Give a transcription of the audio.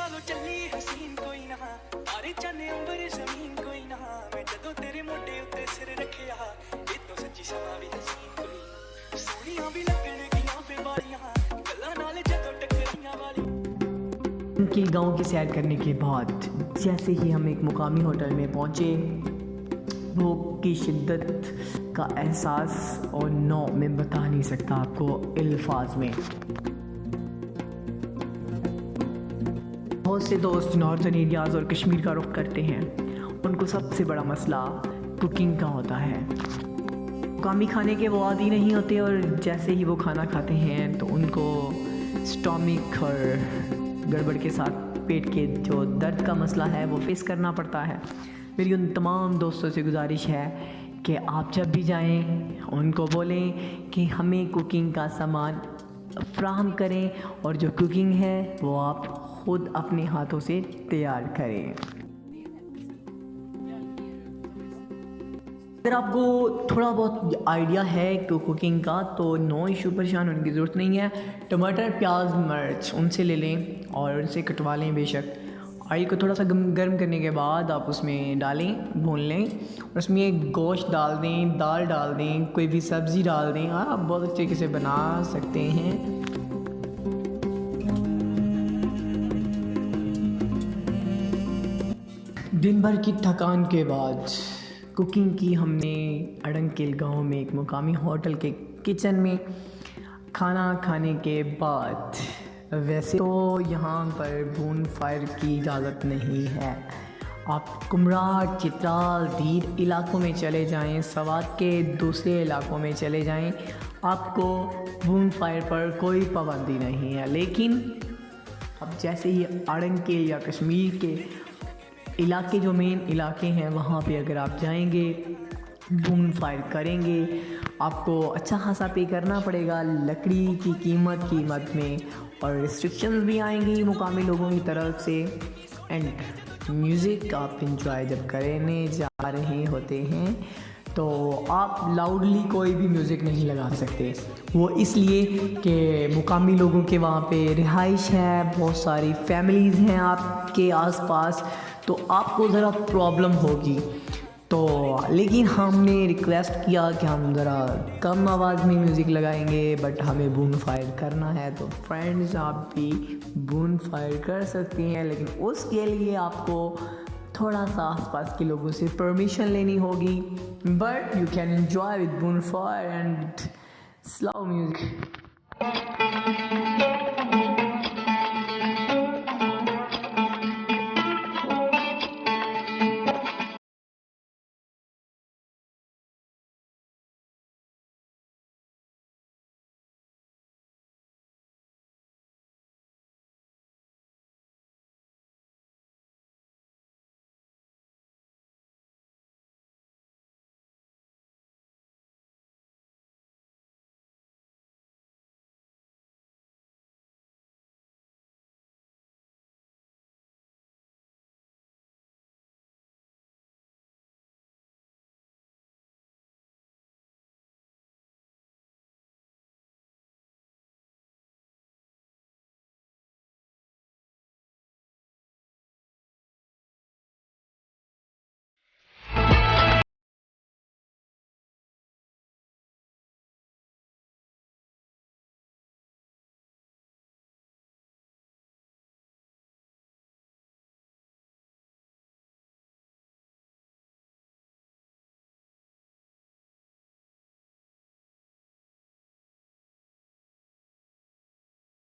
नालों चली हसीन कोई ना तारे चने अंबर जमीन कोई ना मैं जदों तेरे मोढे उत्ते सिर रखिया ये तो सच्ची समा भी हसीन कोई सोनियां भी लगण गियां फे वालियां गल्लां नाल जदों टकराइयां वाली। उनके गांव की सैर करने के बाद जैसे ही हम एक मुकामी होटल में पहुंचे, भूख की शिद्दत का एहसास और नौ मैं बता नहीं सकता आपको अल्फाज में। बहुत से दोस्त नॉर्थन एरियाज़ और कश्मीर का रुख करते हैं, उनको सबसे बड़ा मसला कुकिंग का होता है। मुकामी खाने के वो आदी नहीं होते और जैसे ही वो खाना खाते हैं तो उनको स्टोमिक और गड़बड़ के साथ पेट के जो दर्द का मसला है वो फेस करना पड़ता है। मेरी उन तमाम दोस्तों से गुजारिश है कि आप जब भी जाएं उनको बोलें कि हमें कुकिंग का सामान फ्राहम करें और जो कुकिंग है वो आप ख़ुद अपने हाथों से तैयार करें। अगर आपको थोड़ा बहुत आइडिया है तो कुकिंग का तो नो इशू, परेशान होने की ज़रूरत नहीं है। टमाटर, प्याज, मिर्च उनसे ले लें और उनसे कटवा लें बेशक। ऑयल को थोड़ा सा गर्म करने के बाद आप उसमें डालें, भून लें और उसमें गोश्त डाल दें, दाल डाल दें, कोई भी सब्ज़ी डाल दें। आप बहुत अच्छे तरीके से बना सकते हैं। दिन भर की थकान के बाद कुकिंग की हमने अड़ंकेल गांव में एक मुकामी होटल के किचन में खाना खाने के बाद। वैसे तो यहाँ पर बून फायर की इजाज़त नहीं है। आप कुमराट, चित्राल, दीर इलाकों में चले जाएं, सवात के दूसरे इलाकों में चले जाएं, आपको बून फायर पर कोई पाबंदी नहीं है। लेकिन अब जैसे ही अड़ंकेल या कश्मीर के इलाके जो मेन इलाके हैं वहाँ पे अगर आप जाएंगे, बून फायर करेंगे, आपको अच्छा खासा पे करना पड़ेगा लकड़ी की कीमत में, और रिस्ट्रिक्शंस भी आएंगी मुकामी लोगों की तरफ से। एंड म्यूज़िक आप इंजॉय जब करने जा रहे होते हैं तो आप लाउडली कोई भी म्यूज़िक नहीं लगा सकते। वो इसलिए कि मुकामी लोगों के वहाँ पे रिहाइश है, बहुत सारी फैमिलीज़ हैं आपके आसपास, तो आपको ज़रा प्रॉब्लम होगी। तो लेकिन हमने रिक्वेस्ट किया कि हम ज़रा कम आवाज़ में म्यूज़िक लगाएंगे, बट हमें बून फायर करना है। तो फ्रेंड्स, आप भी बून फायर कर सकती हैं, लेकिन उसके लिए आपको थोड़ा सा आसपास के लोगों से परमिशन लेनी होगी। But you can enjoy with boon fire and slow music.